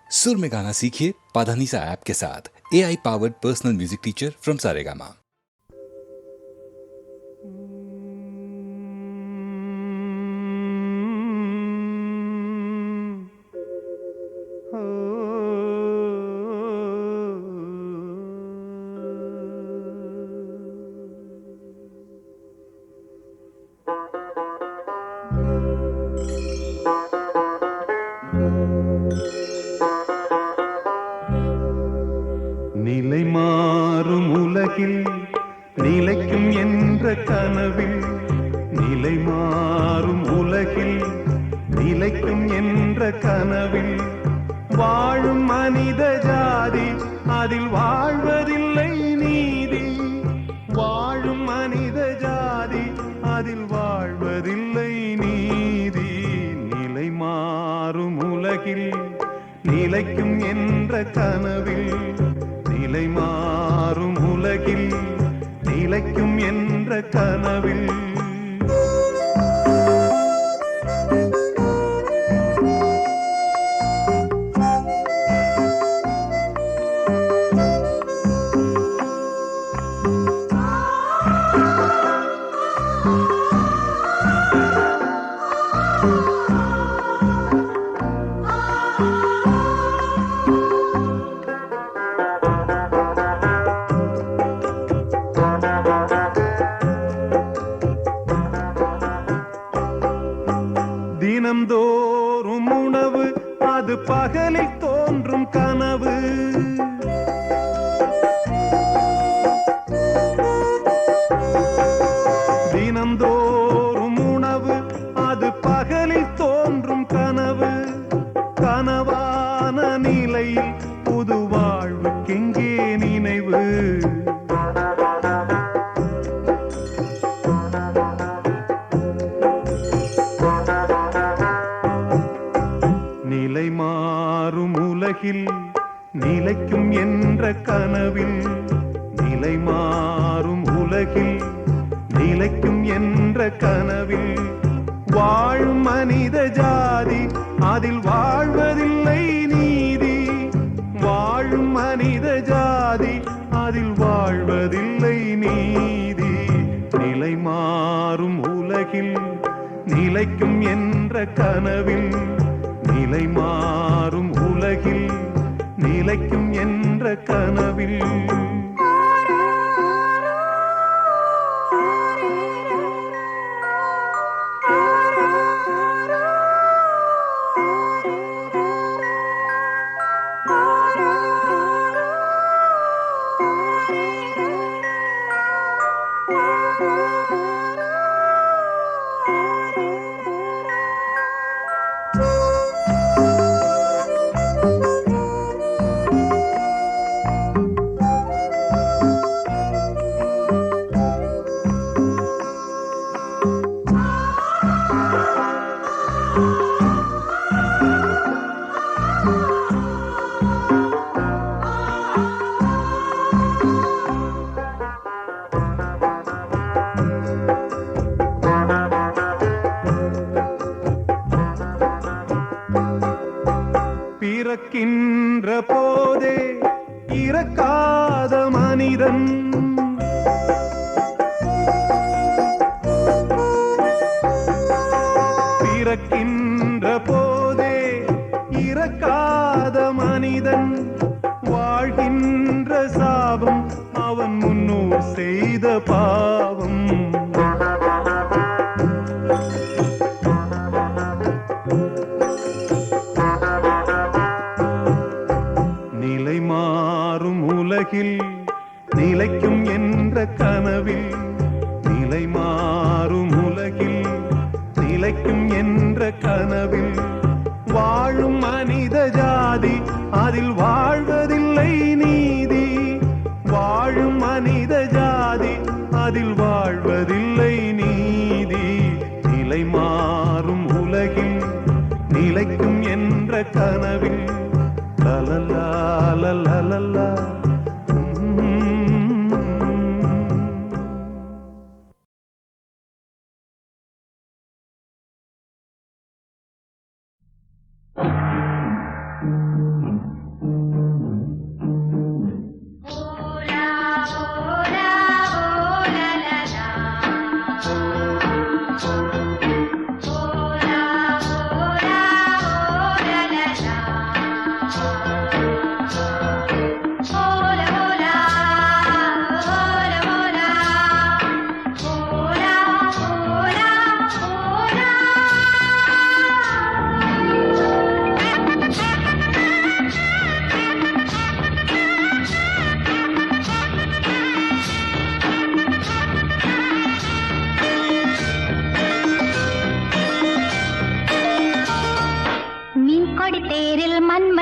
सुर में गाना सीखिए पाधानीसा ऐप के साथ। AI powered personal music teacher from Saregama. நிலை மாறும் உலகில் நிலைக்கும் என்ற கனவில், நிலை மாறும் உலகில் நிலைக்கும் என்ற கனவில் வாழும் மனித ஜாதி அதில் வாழ்வதில்லை நீதி. வாழும் மனித ஜாதி அதில் வாழ்வதில்லை நீதி. நிலை மாறும் உலகில் நிலைக்கும் என்ற கனவில், நிலை மாறும் உலகில் நிலைக்கும் என்ற கனவில் தினம்தோறும் உணவு அது பகலில் தோன்றும் கனவு. தினம்தோறும் உணவு அது பகலில் தோன்றும் கனவு. கனவான நிலையில் புது வாழ்வுக்கெங்கே நினைவு? நிலை மாறும் உலகில் நிலைக்கும் என்ற கனவில், நிலை மாறும் உலகில் நிலைக்கும் என்ற கனவில் வாழும் மனித ஜாதி அதில் வாழ்வதில்லை நீதி. வாழும் மனித ஜாதி அதில் வாழ்வதில்லை நீதி. நிலை மாறும் உலகில் நிலைக்கும் என்ற கனவில், நிலை மாறும் உலகில் நிலைக்கும் என்ற கனவில் பிறக்கின்ற போதே இறக்காத மனிதன், பிறக்கின்ற போதே இறக்காத மனிதன் வாழ்கின்ற சாபம் அவன் முன்னோர் செய்த பாவம். நிலை மாறும் உலகில் நிலைக்கும் என்ற கனவில், நிலை மாறும் உலகில் நிலைக்கும் என்ற கனவில் வாழும் மனித ஜாதி அதில் வாழ்வதில்லை நீதி. வாழும் மனித ஜாதி அதில் வாழ்வதில்லை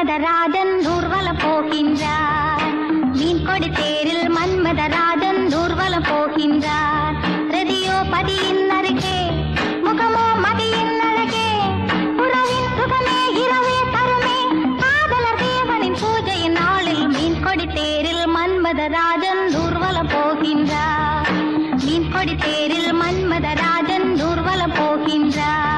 மன்மதராஜன் ஊர்வலம் போகின்றார். மீன்கொடி தேரில் மன்மதராஜன் ஊர்வலம் போகின்றார். ரதியோ பதியின் அருகே, முகமோ மதியின் அழகே, உறவின் சுகமே இரவே தருமே, காதலர் தேவனின் பூஜையின் நாளில் மீன்கொடி தேரில் மன்மதராஜன் ஊர்வலம் போகின்றார். மீன்கொடி தேரில் மன்மதராஜன் ஊர்வலம் போகின்றார்.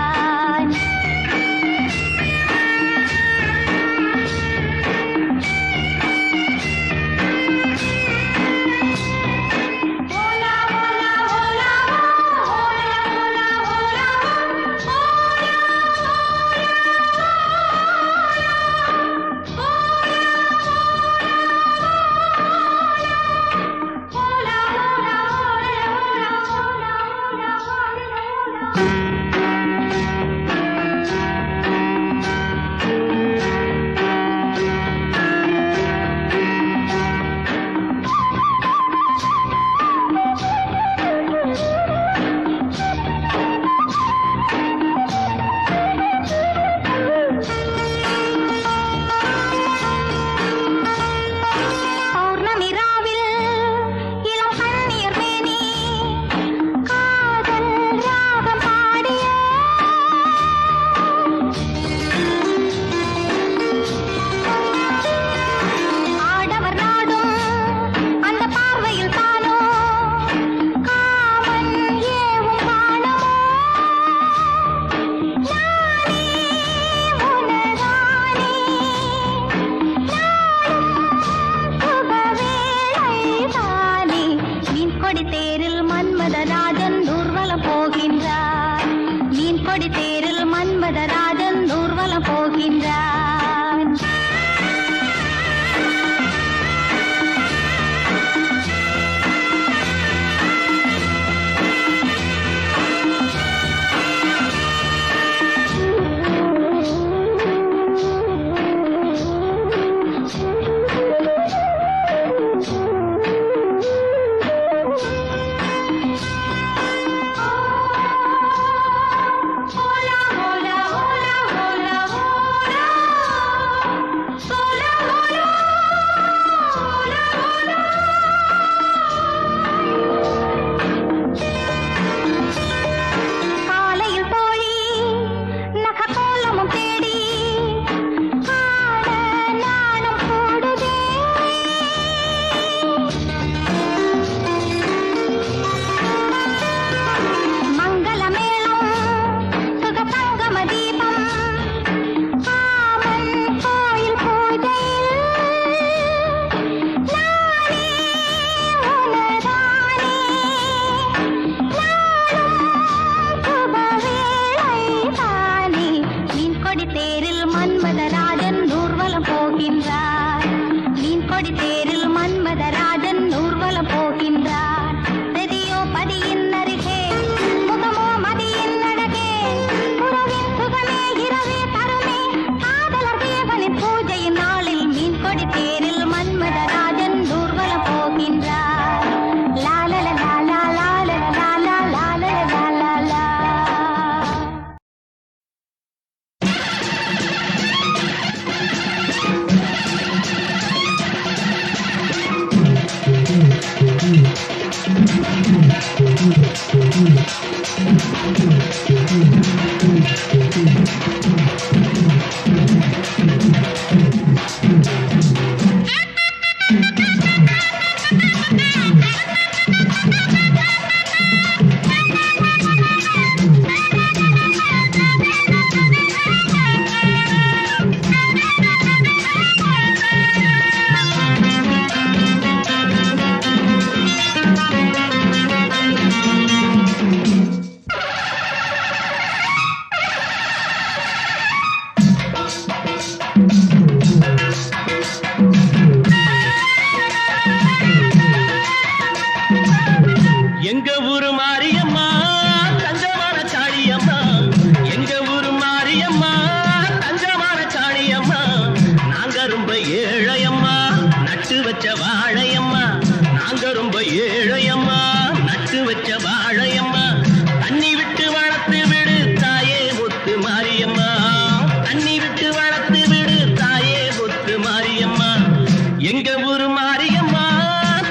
எங்க ஊரு மாரியம்மா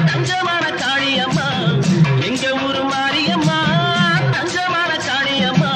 தஞ்சமான காளியம்மா, எங்க ஊரு மாரியம்மா தஞ்சமான காளியம்மா.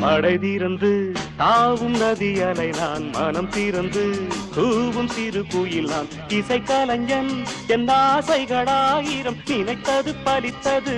மடை தீரந்து தாவும் நதி அலை நான் மனம் தீரந்து கூவும் சிறு குயில் நான் இசை கலைஞன் என் ஆசைகளாயிரம் நினைத்தது பலித்தது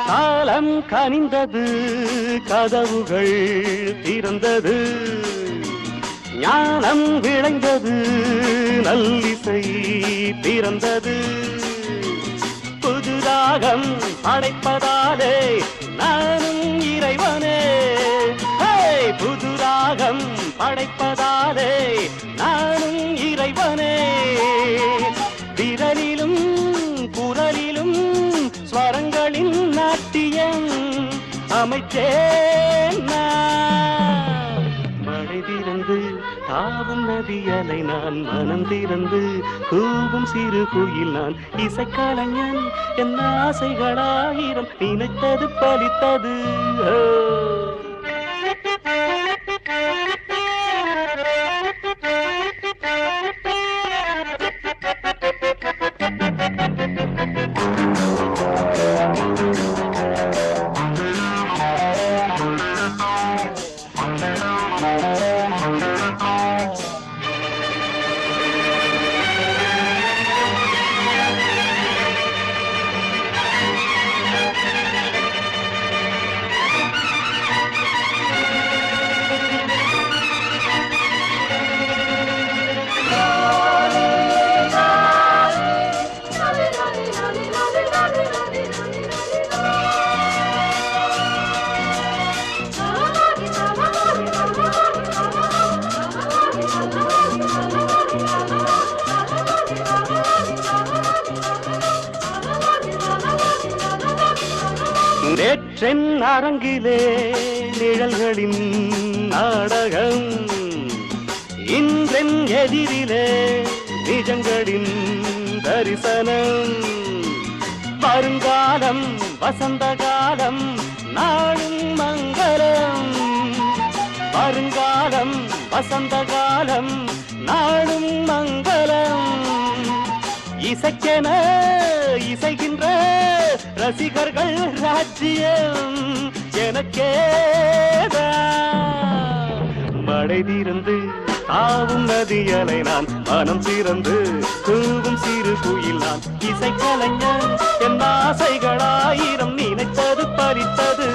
காலம் கனிந்தது கதவுகள் திறந்தது ஞானம் விளைந்தது நல்லிசை பிறந்தது புது ராகம் படைப்பதாலே நானும் இறைவனே புது ராகம் படைப்பதாலே நானும் இறைவனே விரலிலும் குரலிலும் ஸ்வரங்களின் நாட்டியம் அமைச்சேன் மழை திறந்து தாவும் நதியலை நான் மனம் திறந்து கூவும் சிறு குயில் நான் இசைக்கலைஞன் என் ஆசைகளாயிரம் நினைத்தது பலித்தது நேற்றென் அரங்கிலே நிழல்களின் நாடகம் இன்றென் எதிரிலே நிஜங்களின் தரிசனம் வருங்காலம் வசந்த காலம் நாளும் மங்களம் வருங்காலம் வசந்த காலம் நாளும் மங்களம் இசைக்கென இசைகின்ற ரசிகர்கள் ராஜ்யம் எனக்கேதான் மழை தீர்ந்து தாவும் நதியலை நான் மனம் திறந்து கூவும் சிறு குயில் நான் இசைக்கலைஞன் என் ஆசைகளாயிரம் நினைத்தது பறித்தது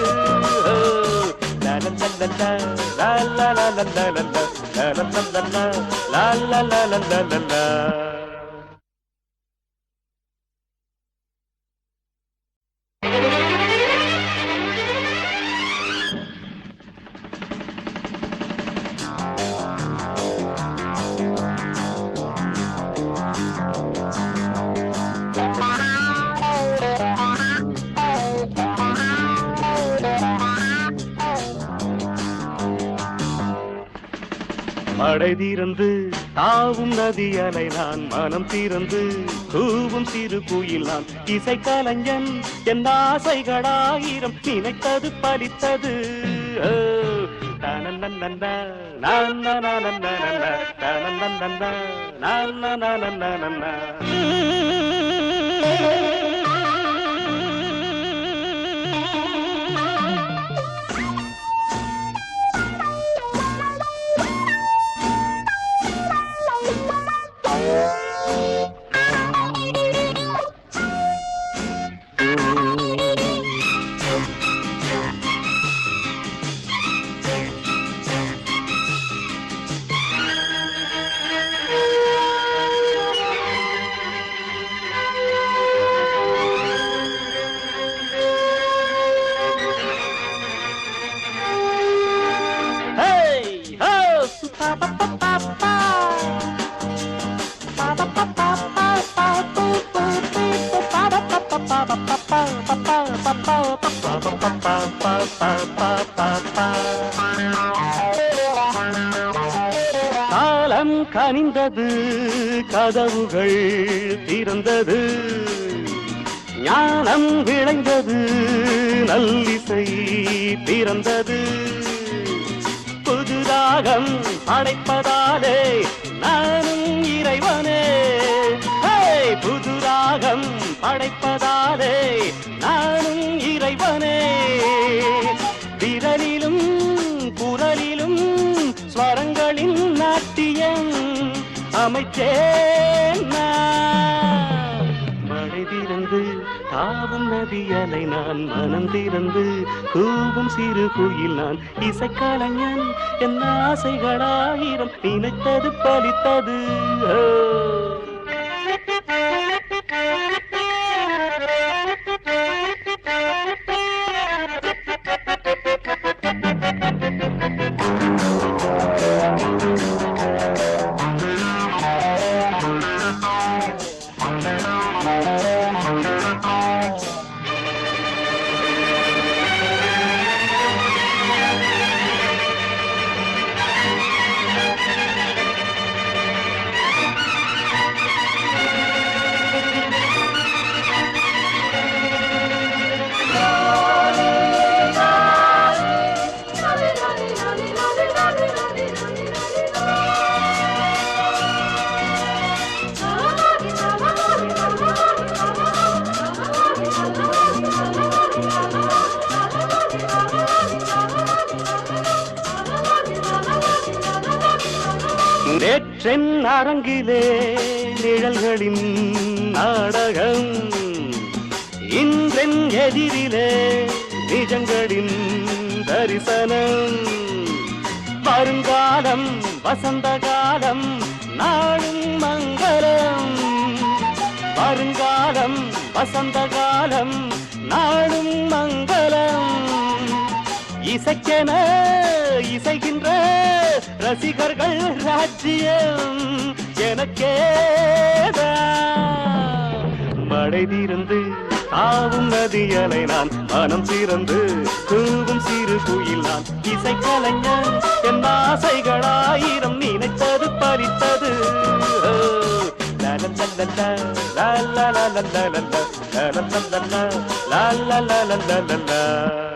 மழை தீர்ந்து தாவும் நதியலை நான் மனம் தீர்ந்து கூவும் சிறு குயில் நான் இசைக்கலைஞன் என் ஆசைகளாயிரம் நினைத்தது பலித்தது காலம் கனிந்தது, கதவுகள் திறந்தது, ஞானம் விளைந்தது, நல்லிசை பிறந்தது. புது ராகம் படைப்பதாலே நானும் இறைவனே, புது ராகம் படைப்பதாலே நானும் இறைவனே. விரலிலும் குரலிலும் ஸ்வரங்களின் நாட்டியம் அமைச்சேன் நான். மழை திறந்து தாவும் நதியலை நான், மனம் திறந்து கூவும் சிறு குயில் நான். இசைக்கலைஞன் என் ஆசைகளாயிரம், நினைத்தது பலித்தது. நேற்றென் அரங்கிலே நிழல்களின் நாடகம், இன்றென் எதிரிலே நிஜங்களின் தரிசனம். வருங்காலம் வசந்த காலம் நாளும் மங்களம், வருங்காலம் வசந்த காலம் நாளும் மங்களம். இசைக்கென இசைகின்ற ரசிகர்கள் ராஜ்யம் எனக்கேதான். மழை திறந்து தாவும் நதியலை நான், மனம் திறந்து கூவும் சிறு குயில் நான். இசைக்கலைஞன் என் ஆசைகளாயிரம், நினைத்தது பறித்தது. la la la la la la la la la la la la la la la la la la la